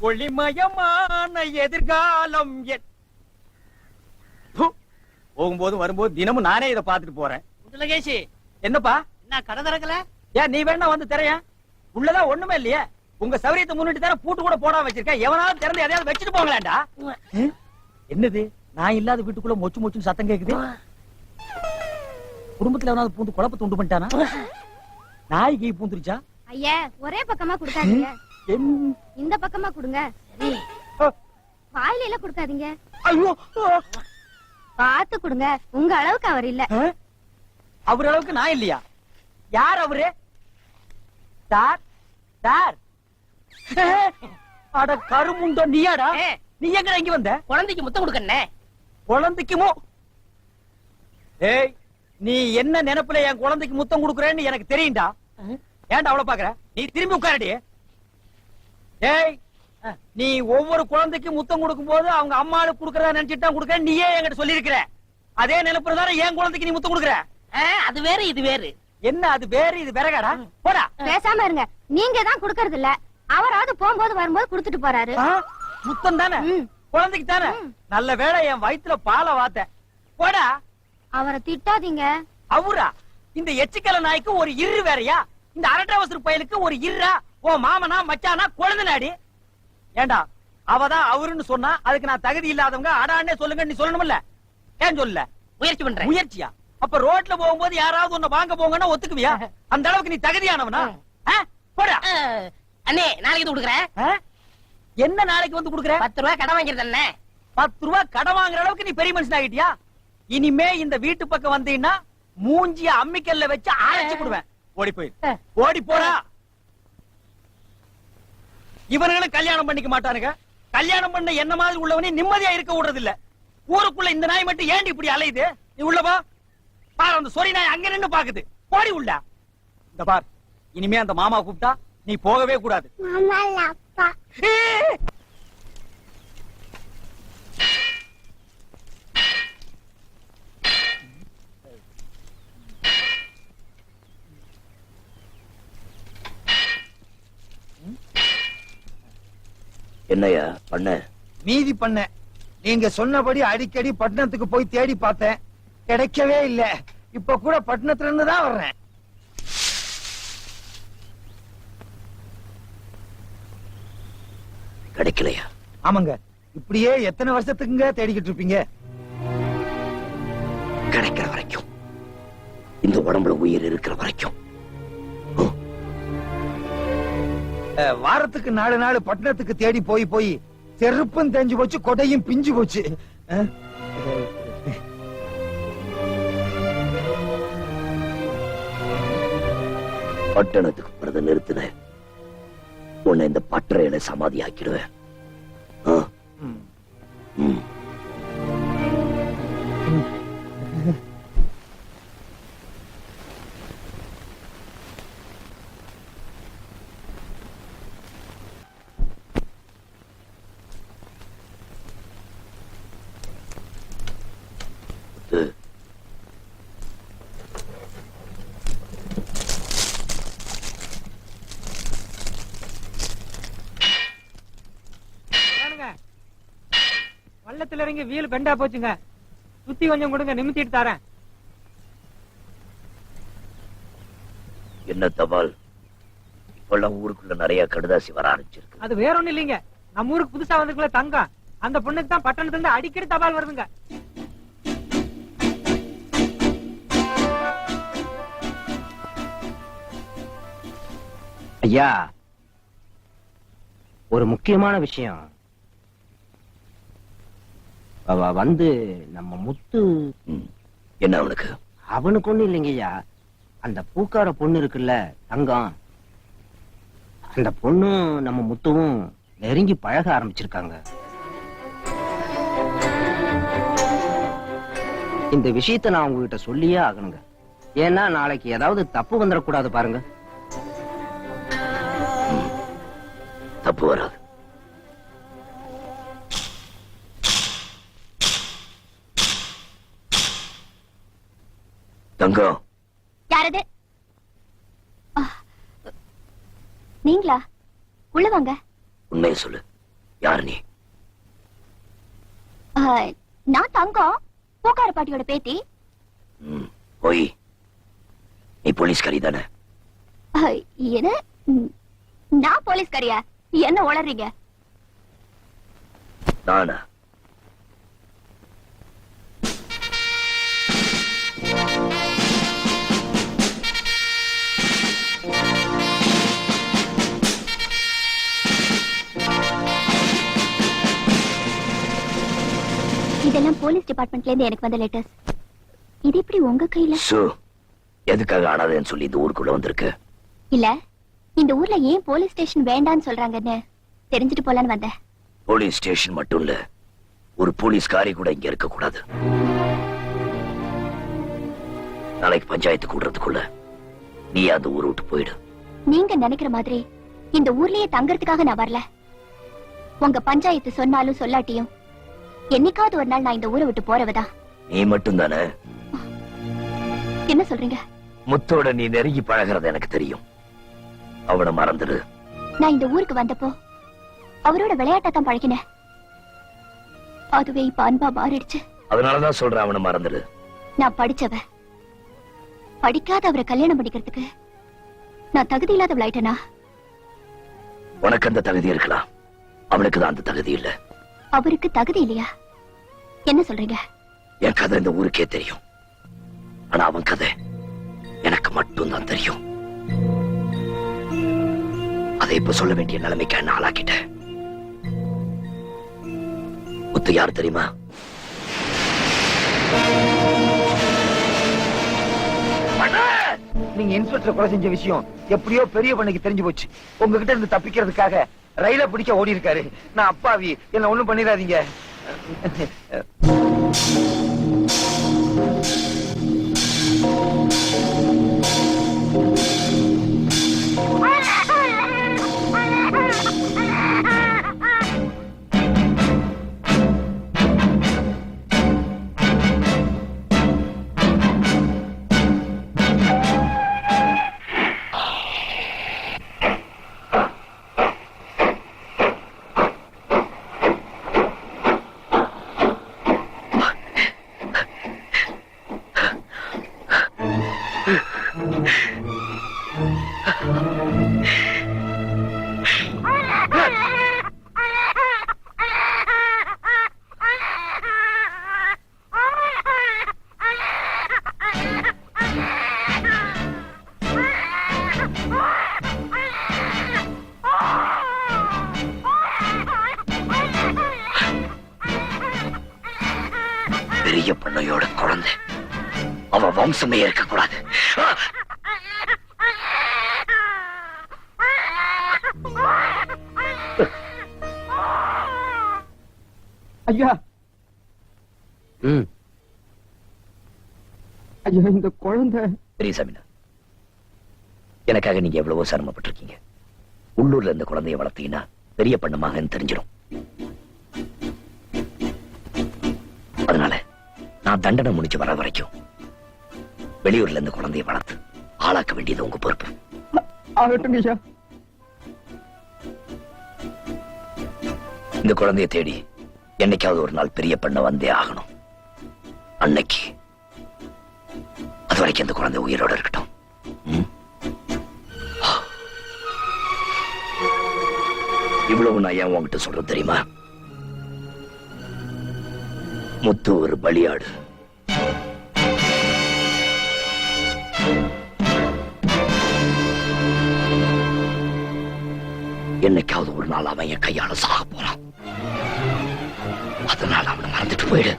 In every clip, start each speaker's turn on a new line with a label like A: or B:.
A: ஒளிமயமான எதிர்காலம் போகும்போது வரும்போது தினமும் நானே இதை பாத்துட்டு போறேன்.
B: முதலகேசி
A: என்னப்பா
B: என்ன கடை திறக்கல?
A: ஏன் நீ வேணா வந்து திரைய உள்ளதான் ஒண்ணுமே இல்லையே. உங்க சௌரியத்தை முன்னிட்டு தானே பூட்டு கூட போடாம வச்சிருக்கேன். எவனாவது திறந்து எதையாவது வச்சுட்டு போங்களேன்டா. என்னது நான் இல்லாத வீட்டுக்குள்ள மொச்சு மொச்சுன்னு சத்தம் கேக்குது. குடும்பத்துல எவனாவது பூந்து குழப்பத்தை உண்டு பண்ணிட்டானா? நாய்க்கு பூந்துருச்சா?
C: ஐயா ஒரே பக்கமா கொடுக்காதீங்க, இந்த பக்கமா கொடுங்க. வாயில கொடுக்காதீங்க,
A: ஐயோ
C: பாத்து கொடுங்க. உங்க அளவுக்கு அவர் இல்ல.
A: அவர் அளவுக்கு நான் இல்லையா? யார் அவரு? சார் சார் அட கருமுண்டோ நீயாடா? நீ எங்க இங்க வந்த?
B: குழந்தைக்கு முத்தம் கொடுக்கண்ணே.
A: குழந்தைக்குமோ? ஏய் நீ என்ன நினைப்புல என் குழந்தைக்கு முத்தம் கொடுக்குறேன்னு எனக்கு தெரியும்டா. ஏன்டா அவ்வளவு பாக்குற? நீ திரும்பி உட்காரடி. ஏய் நீ ஒவ்வொரு குழந்தைக்கு முத்தம் கொடுக்கும் போது அவங்க அம்மாளுக்கு கொடுக்கறதா நினைச்சிட்டு கொடுக்க நீயே என்கிட்ட சொல்லி இருக்கிற. அதே நினைப்புறதான என் குழந்தைக்கு நீ முத்தம் கொடுக்குற.
B: அது வேறு இது வேறு.
A: என்ன அது வேறு இது வேறகாடா? போடா.
C: பேசாம இருங்க. நீங்க தான் கொடுக்கறது இல்ல, அவராவது போகும்போது வரும்போது கொடுத்துட்டு போறாரு.
A: முத்தம் தானே குழந்தைக்கு தானே? நல்ல வேளை என் வயித்துல பாலை வாத்த. போடா.
C: அவரை திட்டாதீங்க.
A: அவரா? இந்த எச்சிக்கல நாய்க்கு ஒரு இரு வேறையா? இந்த அரட்டவசர் பயலுக்கு ஒரு இருரா? ஓ மாமனா மச்சானா குழந்தை நாடி. ஏண்டா அவதான் அவருன்னு சொன்னா அதுக்கு நான் தகுதி இல்லாதவங்க அடான்னே சொல்லுங்க நீ சொல்லணும்ல? ஏன் சொல்ல?
B: முயற்சி பண்றேன்.
A: முயற்சியா? அப்ப ரோட்ல போகும்போது யாராவது உன்னை வாங்க போங்கன்னா ஒத்துக்குவியா? அந்த அளவுக்கு நீ தகுதியானவனா? போடா.
B: அண்ணே நாளைக்கு கொடுக்குறேன்.
A: என்ன நாளைக்கு வந்து கொடுக்குற?
B: 10 ரூபாய் கடன் வாங்கிருந்தே.
A: 10 ரூபாய் கடன் வாங்குற அளவுக்கு நீ பெரிய மனுஷன் ஆகிட்டியா? இனிமே இந்த வீட்டு பக்கம் வந்தீங்கன்னா மூஞ்சிய அம்மிக்கல்ல வச்சு அரைச்சு விடுவேன். ஓடி போய் ஓடி போடா. இவனுங்களும் கல்யாணம் பண்ணிக்க மாட்டானுங்க. கல்யாணம் பண்ண என்ன மாதிரி உள்ளவனே நிம்மதியா இருக்க விடுறது இல்ல. ஊருக்குள்ள இந்த நாய் மட்டும் ஏண்டி இப்படி அலையுது? நீ உள்ளவா பாரு. அந்த சொறி நாய் அங்க நின்னு பாக்குது. போடி உள்ள. இந்த பார் இனிமே அந்த மாமா கூப்பிட்டா நீ போகவே கூடாது.
D: என்னையா பண்ண?
E: மீதி பண்ண. நீங்க சொன்னபடி அடிக்கடி பட்டணத்துக்கு போய் தேடி பார்த்தேன், கிடைக்கவே இல்ல. இப்ப கூட பட்டணத்துல இருந்து தான் வர்றேன்.
D: கிடைக்கலையா?
E: ஆமாங்க. இப்படியே எத்தனை வருஷத்துக்குங்க தேடிக்கிட்டு இருப்பீங்க?
D: கிடைக்கிற வரைக்கும், இந்த உடம்புல உயிர் இருக்கிற வரைக்கும்.
E: வாரத்துக்கு 4 நாள் பட்டணத்துக்கு தேடி போய் போய் செருப்பும் தெரிஞ்சு போச்சு, கொடையும் பிஞ்சு போச்சு.
D: பட்டணத்துக்கு போறத நிறுத்தின உன்னை இந்த பட்டறையில சமாதி ஆக்கிடுவேன்.
A: பள்ளத்துல இறங்கி வீல் பெண்டா போச்சுங்க. சுத்தி கொஞ்சம் கொடுங்க, நிமித்திட்டு தரேன்.
D: என்ன தபால்? இப்பெல்லாம் ஊருக்குள்ள நிறைய கடுதாசி வர ஆரம்பிச்சிருக்கு.
A: அது வேற ஒண்ணும் இல்லைங்க, நம்ம ஊருக்கு புதுசா வந்திருக்கல தங்கம், அந்த பொண்ணுக்கு தான் பட்டணத்துல இருந்து அடிக்கடி தபால் வருதுங்க.
B: ஐயா ஒரு முக்கியமான விஷயம். வந்து நம்ம முத்து
D: என்ன அவனுக்கு?
B: அவனுக்கு ஒண்ணு இல்லைங்கய்யா, அந்த பூக்கார பொண்ணு இருக்குல்ல தங்கம், அந்த பொண்ணும் நம்ம முத்துவும் நெருங்கி பழக ஆரம்பிச்சிருக்காங்க. இந்த விஷயத்தை நான் உங்ககிட்ட சொல்லியே ஆகணுங்க. ஏன்னா நாளைக்கு ஏதாவது தப்பு வந்துடக்கூடாது பாருங்க.
D: தப்பு வராது. தங்கம்
C: யாரது? நீங்களா? உள்ள வாங்க.
D: உண்மையை சொல்லு. யாரு நீ?
C: நான் தங்கம், பூக்கார பாட்டியோட பேத்தி.
D: போய் நீ போலீஸ்காரி தானே?
C: என்ன? நான் போலீஸ்காரியா? என்ன உளறீங்க?
D: நானா?
C: இதெல்லாம் போலீஸ் டிபார்ட்மெண்ட்ல இருந்து எனக்கு வந்த லெட்டர்ஸ். இது எப்படி உங்க கையில?
D: எதுக்காக ஆனாதேன்னு சொல்லி இந்த ஊருக்குள்ள வந்திருக்கு?
C: இல்ல, இந்த ஊர்ல ஏன் போலீஸ் ஸ்டேஷன் வேண்டான்னு சொல்றாங்கன்னு தெரிஞ்சுட்டு போலான்னு வந்தேன்.
D: போலீஸ் ஸ்டேஷன் மட்டும் இல்ல, ஒரு போலீஸ்காரி கூட இங்க இருக்க கூடாது. நாளைக்கு பஞ்சாயத்து கூடுறதுக்குள்ள நீ அந்த ஊரை விட்டு போயிடு.
C: நீங்க நினைக்கிற மாதிரி இந்த ஊர்லயே தங்கறதுக்காக நான் வரல. உங்க பஞ்சாயத்து சொன்னாலும் சொல்லாட்டியும் என்னைக்காவது ஒரு நாள் நான் இந்த ஊரை விட்டு போறவதா.
D: நீ மட்டும் தானே?
C: என்ன சொல்றீங்க?
D: முத்தோட நீ நெருங்கி பழகிறது எனக்கு தெரியும். அவனை மறந்துடு.
C: நான் இந்த ஊருக்கு வந்தப்போ அவரோட விளையாட்டத்தான் பழகினேன். அதுவே இப்ப அன்பா மாறிடுச்சு.
D: அதனாலதான் சொல்றேன், அவனை மறந்துடு.
C: நான் படிச்சவ, படிக்காத அவரை கல்யாணம் பண்ணிக்கிறதுக்கு நான் தகுதி இல்லாதவளாயிட்டேனா?
D: உனக்கு அந்த தகுதி இருக்கலாம், அவனுக்கு தான் அந்த தகுதி இல்ல.
C: அவருக்கு தகுதி இல்லையா? என்ன சொல்றீங்க?
D: என் கதை இந்த ஊருக்கே தெரியும், ஆனா அவன் கதை எனக்கு மட்டும் தான் தெரியும். அதை இப்ப சொல்ல வேண்டிய நிலைமைக்கு என்ன ஆளாக்கிட்டேன். முத்து யார் தெரியுமா?
E: நீங்க இன்ஸ்பெக்டர் கொலை செஞ்ச விஷயம் எப்படியோ பெரிய பண்ணைக்கு தெரிஞ்சு போச்சு. உங்ககிட்ட இருந்து தப்பிக்கிறதுக்காக ரயில பிடிக்க ஓடி இருக்காரு. நான் அப்பாவி, என்ன ஒண்ணும் பண்ணிடாதீங்க.
D: பெரிய பண்ணையோட குழந்தை, அவன் வம்சமே இருக்க கூடாது.
A: ஐயா, ஐயா, இந்த குழந்தை
D: பெரியசாமினா, எனக்காக நீங்க எவ்வளவோ சிரமப்பட்டிருக்கீங்க. உள்ளூர்ல இந்த குழந்தைய வளர்த்தீங்கன்னா பெரிய பண்ண மகன் தெரிஞ்சிடும். அதனால நான் தண்டனை முடிச்சு வர வரைக்கும் வெளியூர்ல இந்த குழந்தைய வளர்த்து ஆளாக்க வேண்டியது உங்க பொறுப்பு.
A: ஆகட்டும் ஐயா.
D: இந்த குழந்தைய தேடி என்னைக்காவது ஒரு நாள் பெரிய பண்ண வந்தே ஆகணும். அன்னைக்கு அது வரைக்கும் இந்த குழந்தை உயிரோட இருக்கட்டும். இவ்வளவு நான் ஏன் உங்ககிட்ட சொல்றது தெரியுமா? முத்து ஒரு பலியாடு. என்னைக்காவது ஒரு நாள் அவன் என் கையால சாக போறான். அதனால அவனை மறந்துட்டு போயிடு.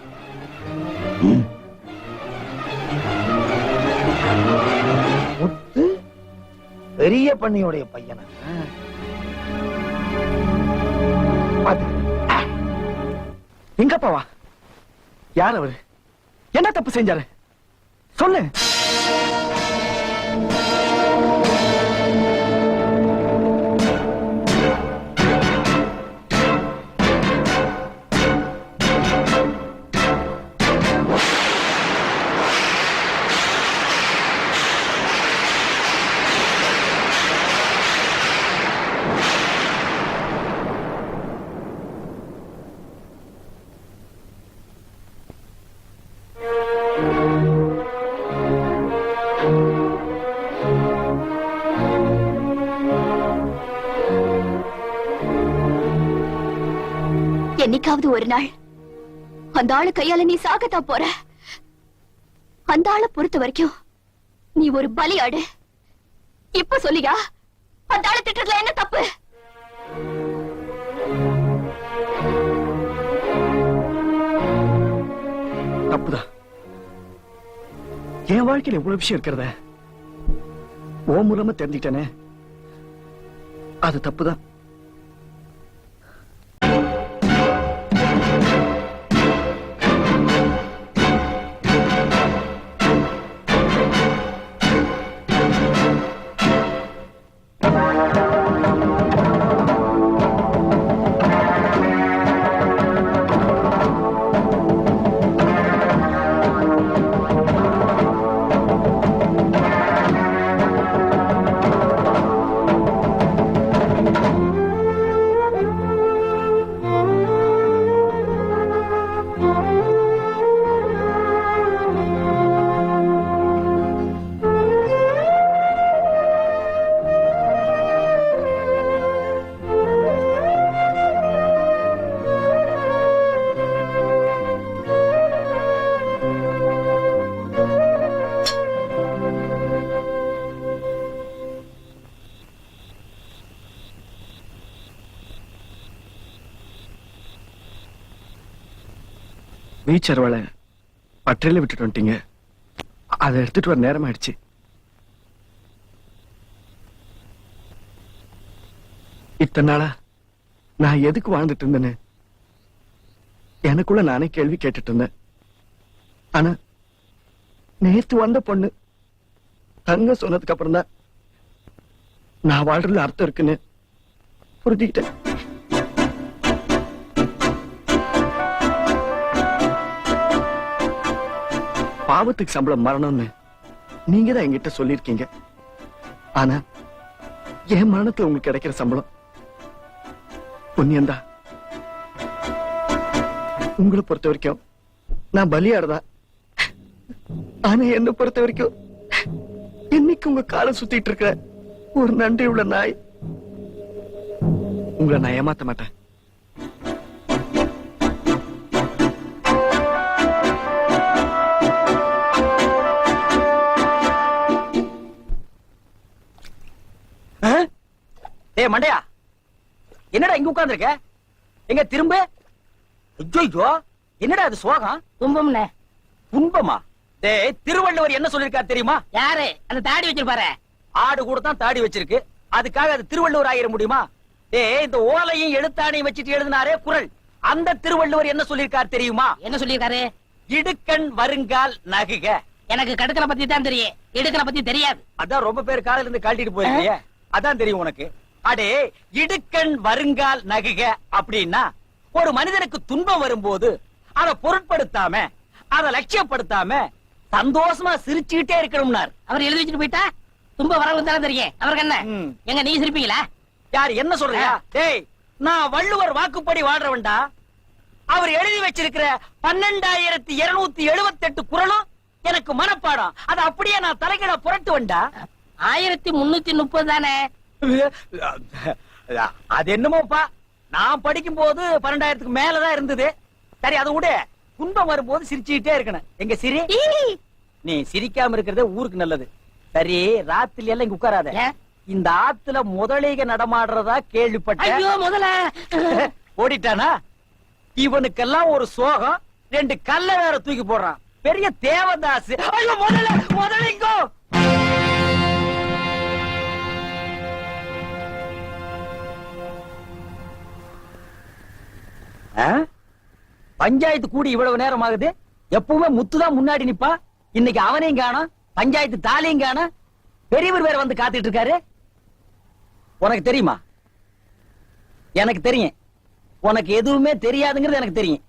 E: முத்து பெரிய பண்ணையோடைய பையனா?
A: எங்கப்பாவா? யார் அவரு? என்ன தப்பு செஞ்சாரு? சொல்லு.
C: என்னைக்காவது ஒரு நாள் அந்த ஆளு கையால நீ சாகத்தான் போற. அந்த ஆளை பொறுத்த வரைக்கும் நீ ஒரு பலியாடு. இப்ப சொல்லியா, அந்த ஆளை திட்டத்துல என்ன தப்பு?
F: தப்புதான். என் வாழ்க்கையில எவ்வளவு விஷயம் இருக்கிறத ஓ மூலமா தெரிஞ்சுக்கிட்டேனே, அது தப்புதான். பீச் அருவாளை பட்டறையில விட்டுட்டு வந்துட்டீங்க. அதை எடுத்துட்டு வர நேரம் ஆயிடுச்சு. இத்தனை நாளா நான் எதுக்கு வாழ்ந்துட்டு இருந்தேன்னு எனக்குள்ள நானே கேள்வி கேட்டுட்டு இருந்தேன். ஆனா நேத்து வந்த பொண்ணு தங்க சொன்னதுக்கு அப்புறம் தான் நான் வாழ்றதுல அர்த்தம் இருக்குன்னு புரிஞ்சுக்கிட்டேன். பாவத்துக்கு சம்பளம் மரணம்னு நீங்க தான் என்கிட்ட சொல்லிருக்கீங்க. ஆனா என் மரணத்துல உங்களுக்கு கிடைக்கிற சம்பளம் புண்ணியம்தான். உங்களை பொறுத்த வரைக்கும் நான் பலியாடுதா, ஆனா என்ன பொறுத்த வரைக்கும் இன்னைக்கு உங்க காலை சுத்திட்டு இருக்கிற ஒரு நன்றி உள்ள நாய். உங்களை நான் ஏமாத்த மாட்டேன்.
A: டேய் மண்டையா, என்னடா இங்க உட்கார்ந்திருக்க? எங்க திரும்ப? ஐயோ, என்னடா அது சோகம்?
G: துன்பம்னே.
A: துன்பமா? டேய், திருவள்ளுவர் என்ன சொல்லிருக்காரு தெரியுமா?
G: யாரு அந்த தாடி வச்சிருப்பாரு?
A: ஆடு கூட தான் தாடி வச்சிருக்கு, அதுக்காக அது திருவள்ளுவர் ஆயிர முடியுமா? டேய், இந்த ஓலையும் எழுத்தாணையும் வச்சிட்டு எழுதினாரே குறள், அந்த திருவள்ளுவர் என்ன சொல்லிருக்காரு தெரியுமா?
G: என்ன சொல்லிருக்காரு?
A: இடுக்கண் வருங்கால் நகுக.
G: எனக்கு கடுக்கனை பத்தி தான் தெரியும், இடுக்கனை பத்தி தெரியாது.
A: அதான் ரொம்ப பேர் காலையில இருந்து கழட்டிட்டு போயிருக்கீங்க, அதான் தெரியும் உனக்கு. அடே, இடுக்கண் வருங்கால் நகுக அப்படின்னா ஒரு மனிதனுக்கு துன்பம் வரும்போது அதை பொருட்படுத்தாம, அதை லட்சியப்படுத்தாம சந்தோஷமா சிரிச்சுக்கிட்டே இருக்கணும்னார்.
G: அவர் எழுதி வச்சுட்டு போயிட்டா துன்பம் வரவும் தானே தெரியும். அவருக்கு என்ன? எங்க நீ சிரிப்பீங்களா?
A: யார் என்ன சொல்றியா? டேய், நான் வள்ளுவர் வாக்குப்படி வாழ்றவன்டா. அவர் எழுதி வச்சிருக்கிற 12,278 குறளும் எனக்கு மனப்பாடம். அது அப்படியே நான் தலைகீழ புரட்டுவன்டா.
G: 1330 தானே?
A: அது என்னமோப்பா, நான் படிக்கும் போது 12,000க்கு மேலதான் இருந்தது. சரி, அதை விட துன்பம் வரும்போது சிரிச்சுக்கிட்டே இருக்கணும். எங்க சிரி, நீ சிரிக்காம இருக்கிறதே ஊருக்கு நல்லது. சரி, ராத்திரி எல்லாம் இங்க உட்காராத. இந்த ஆத்துல முதலீக நடமாடுறதா கேள்விப்பட்டேன்.
G: ஐயோ, முதல்ல
A: ஓடிட்டானா? இவனுக்கெல்லாம் ஒரு சோகம், 2 கல்ல வேற தூக்கி போடுறான். பெரிய தேவதாசு. ஐயோ, முதலிங்கோ. பஞ்சாயத்து கூடி இவ்வளவு நேரம் ஆகுது. எப்பவுமே முத்துதான் முன்னாடி நிப்பா, இன்னைக்கு அவனையும் காணோம், பஞ்சாயத்து தாலியும் காணோம். பெரியவர் வேற வந்து காத்துட்டு இருக்காரு. உனக்கு தெரியுமா? எனக்கு தெரியும். உனக்கு எதுவுமே தெரியாதுங்கிறது எனக்கு தெரியும்.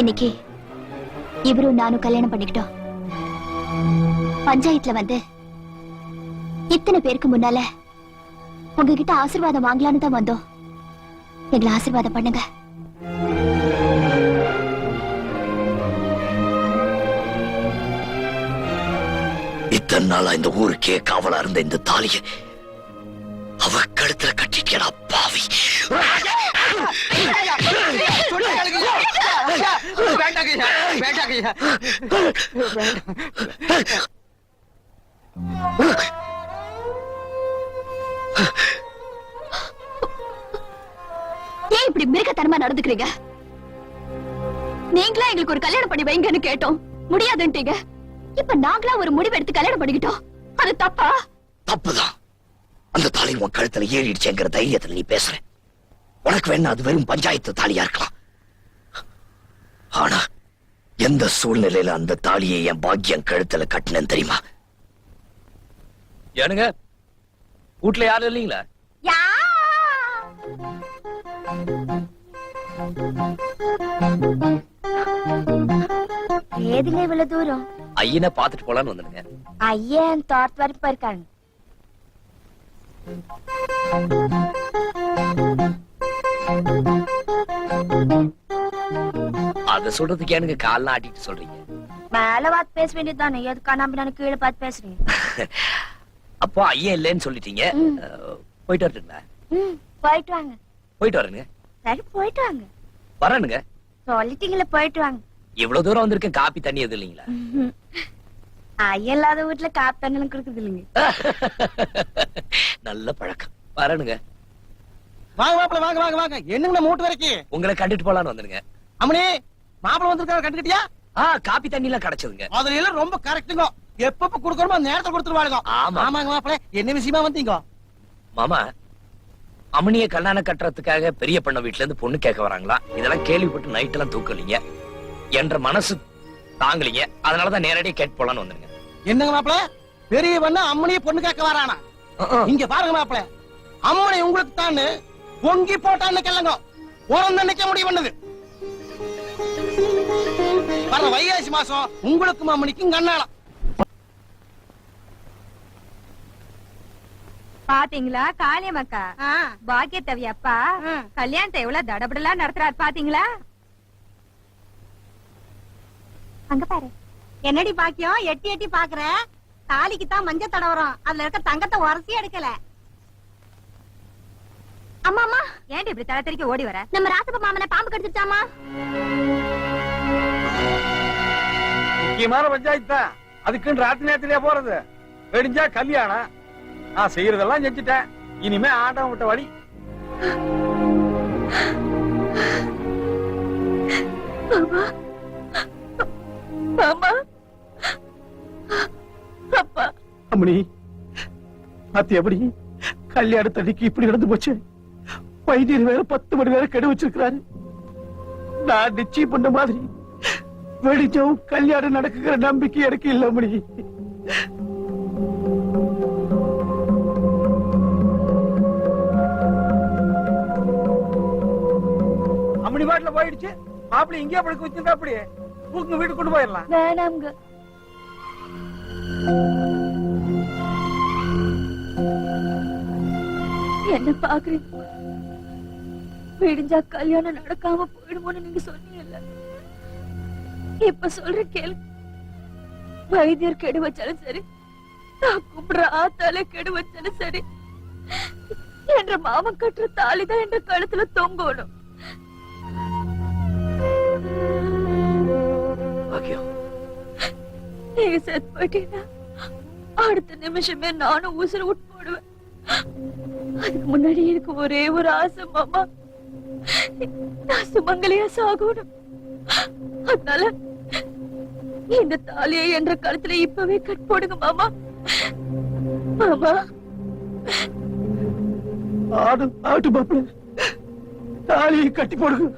C: இன்னைக்கு இவரும் நானும் கல்யாணம் பண்ணிக்கிட்டோம். பஞ்சாயத்துல வந்து இத்தனை பேருக்கு முன்னால உங்ககிட்ட ஆசீர்வாதம் வாங்கலான்னு தான் வந்தோம். எங்களை ஆசீர்வாதம் பண்ணுங்க.
D: இத்தனை நாளா இந்த ஊருக்கே காவலா இருந்த இந்த தாலிய அவ கழுத்துல கட்டிட்டா பாவி.
C: ஏன் இப்படி மிருகத்தனமா நடந்துக்கிறீங்க? நீங்களா எங்களுக்கு ஒரு கல்யாணம் பண்ணி வைங்கன்னு கேட்டோம், முடியாதுன்ட்டீங்க. இப்ப நாங்களா ஒரு முடிவு எடுத்து கல்யாணம் பண்ணிக்கிட்டோம். அது தப்பா?
D: தப்புதான். அந்த தாலி உன் கழுத்துல ஏறிடுச்சேங்கிற தைரியத்துல நீ பேசுற. உனக்கு வேணா அது வெறும் பஞ்சாயத்து தாலியா இருக்கலாம். ஆனா எந்த சூழ்நிலையில அந்த தாலியை என் பாக்கியம் கழுத்துல கட்டினேன்னு தெரியுமா?
A: ஏனுங்க வீட்டுல யாரும் இல்லீங்களா?
C: ஏதுங்க இவ்வளவு தூரம்?
A: ஐயனை பாத்துட்டு போலான்னு வந்துடுங்க.
C: ஐயன் தோட்டத்து வரைக்கும் போயிருக்காங்க.
A: அத சொல்றதுக்கு ஏனுங்க கால்லாம் ஆட்டிட்டு சொல்றீங்க?
C: மேல பார்த்து பேச வேண்டியதுதானே, எதுக்கா நம்பி கீழே பார்த்து பேசுறீங்க?
A: அப்போ ஐயன் இல்லைன்னு சொல்லிட்டீங்க. போயிட்டு வரட்டுங்களா?
C: போயிட்டு வாங்க.
A: போயிட்டு வரேங்க.
C: சரி போயிட்டு வாங்க.
A: வரேனுங்க.
C: சொல்லிட்டீங்களா, போயிட்டு வாங்க.
A: இவ்வளவு தூரம் வந்திருக்கேன், காப்பி தண்ணி எது இல்லைங்களா?
C: ஐயா இல்லாத வீட்டுல காப்பி தண்ணி குடுக்குது இல்லைங்க.
A: நல்ல பழக்கம். வரேனுங்க.
H: வாங்க மாப்பிள, வாங்க வாங்க வாங்க. என்னங்க மூட்டு வரைக்கும்
A: உங்களை கண்டுட்டு போலான்னு வந்துருங்க.
H: அம்மனி, மாப்பிள வந்திருக்காரு, கண்டுக்கிட்டியா?
A: காப்பி தண்ணி எல்லாம் கிடைச்சதுங்க.
H: அதுல எல்லாம் ரொம்ப கரெக்ட்டுங்க. எப்பப்ப குடுக்கறோமோ அந்த நேரத்துல கொடுத்துருவாங்க.
A: ஆமா.
H: ஆமாங்க மாப்பிள, என்ன விஷயமா வந்தீங்க?
A: மாமா, அம்மனிய கல்யாணம் கட்டுறதுக்காக பெரிய பண்ண வீட்டுல இருந்து பொண்ணு கேட்க வராங்களா? இதெல்லாம் கேள்விப்பட்டு நைட் எல்லாம் தூக்கலீங்க. என்ற மனசு தாங்கலீங்க. அதனாலதான் நேரடியா கேட்டு போலான்னு வந்துருங்க.
H: என்னங்க மாப்பிள, பெரிய பண்ண அம்மனிய பொண்ணு கேட்க வரானா? இங்க பாருங்க மாப்பிள, அம்மனை உங்களுக்கு தான் பொங்கி போட்டான்னு கேளுங்க. உறந்து நிக்க முடிவு பண்ணது. வர வைகாசி மாசம் உங்களுக்கும் அம்மனிக்கும் கண்ணாலம்.
I: பாத்தீங்களா காளியம்மக்கா, பாக்கியத்தவி அப்பா கல்யாணத்தை எவ்வளவு தடபடலா நடத்துறாரு பாத்தீங்களா?
C: அங்க பாரு.
I: என்னடி பாக்கியம் எட்டி எட்டி பாக்குற? தாலிக்கு தான் மஞ்ச தடவரம், அதுல இருக்க தங்கத்தை உரசி எடுக்கல.
C: அம்மா அம்மா,
I: ஏன்டி இப்படி தலை தெறிக்க ஓடி வர?
C: நம்ம ராசப்ப மாமனை பாம்பு கடிச்சிட்டாமா?
E: முக்கியமான பஞ்சாயத்து தான். அதுக்குன்னு ராத்திரி நேரத்திலேயே போறது. வெடிஞ்சா கல்யாணம். நான் செய்யறதெல்லாம் செஞ்சுட்டேன். இனிமே ஆட்டம் விட்ட வழி.
C: மாமா, அப்பா.
F: அம்மணி, அத்தி எப்படி கல்யாணத்தடிக்கு இப்படி நடந்து போச்சு? வைத்தியர் வேற 10 மணி நேரம் கெடு வச்சிருக்கிறாரு. நான் நிச்சயம் பண்ண மாதிரி வெடிச்சவும் கல்யாணம் நடக்குகிற நம்பிக்கை எனக்கு இல்ல அம்மணி.
E: அம்மணி பாட்டுல போயிடுச்சு. மாப்பிள்ளை இங்கே படுக்க வச்சிருந்தா அப்படி உங்க வீட்டுக்கு கொண்டு போயிடலாம்.
C: வேணாம்ங்க. என்ன பாக்குறீங்க? விடிஞ்சா கல்யாணம் நடக்காம போயிடுமோன்னு நீங்க சொன்னீங்கல்ல, இப்ப சொல்ற கேளு. வைத்தியர் கெடு வச்சாலும் சரி, நான் கும்பிடுற ஆத்தாலே கெடு வச்சாலும் சரி, என்ற மாமன் கட்டுற தாலிதான் என்ற கழுத்துல தொங்கணும். நீங்க செத்து போயிட்டீங்கன்னா அடுத்த நிமிஷமே நானும் உசுறு விட்டு போடுவேன். அதுக்கு முன்னாடி எனக்கு ஒரே ஒரு ஆசை மாமா, நான் சுமங்கலியா சாகணும். அதனால இந்த தாலியை என்ற கழுத்துல இப்பவே கட் போடுங்க மாமா. மாமா,
F: ஆடு மாப்பிள்ள, தாலியை கட்டி போடுங்க.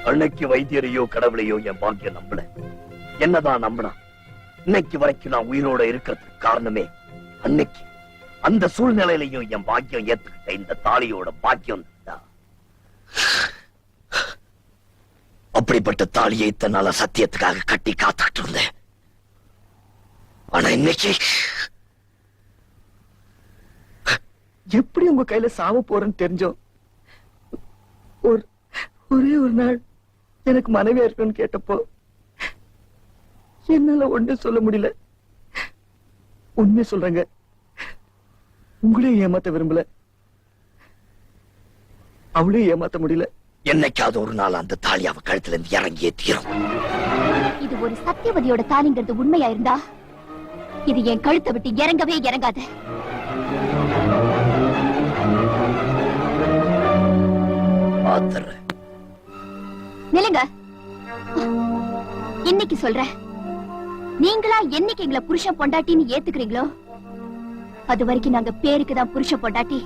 D: அன்னைக்கு வைத்தியரையோ கடவுளையோ என் பாக்கியம் நம்பல. என்னதான் நம்பினா இன்னைக்கு வரைக்கும் நான் உயிரோட இருக்கிறதுக்கு காரணமே அன்னைக்கு அந்த சூழ்நிலையிலையும் என் பாக்கியம் ஏத்துக்கிட்ட இந்த தாலியோட பாக்கியம் தான். அப்படிப்பட்ட தாலியை தன்னால சத்தியத்துக்காக கட்டி காத்துக்கிட்டு இருந்தேன். ஆனா இன்னைக்கு
F: எப்படி உங்க கையில சாவ போறேன்னு தெரிஞ்சோம். ஒரே ஒரு நாள் எனக்கு மனைவியா இருக்கணும்னு கேட்டப்போ என்னால ஒண்ணும் சொல்ல முடியல. உண்மையை சொல்றேங்க, உங்களையும் ஏமாத்த விரும்பல, அவளையும் ஏமாத்த முடியல.
D: என்னைக்காவது ஒரு நாள் அந்த தாலி அவ கழுத்துல இருந்து இறங்கியே தீரும்.
C: இது ஒரு சத்தியவதியோட தாலிங்கிறது உண்மையா இருந்தா இது என் கழுத்தை விட்டு இறங்கவே இறங்காது. நில்லுங்க. இன்னைக்கு சொல்றேன், நீங்களா என்னைக்கு எங்களை புருஷன் பொண்டாட்டின்னு ஏத்துக்கிறீங்களோ அது வரைக்கும் நாங்க பேருக்கு தான் புருஷன் பொண்டாட்டி.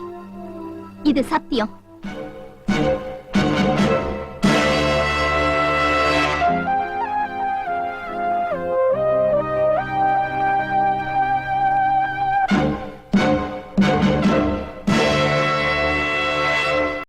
C: இது சத்தியம்.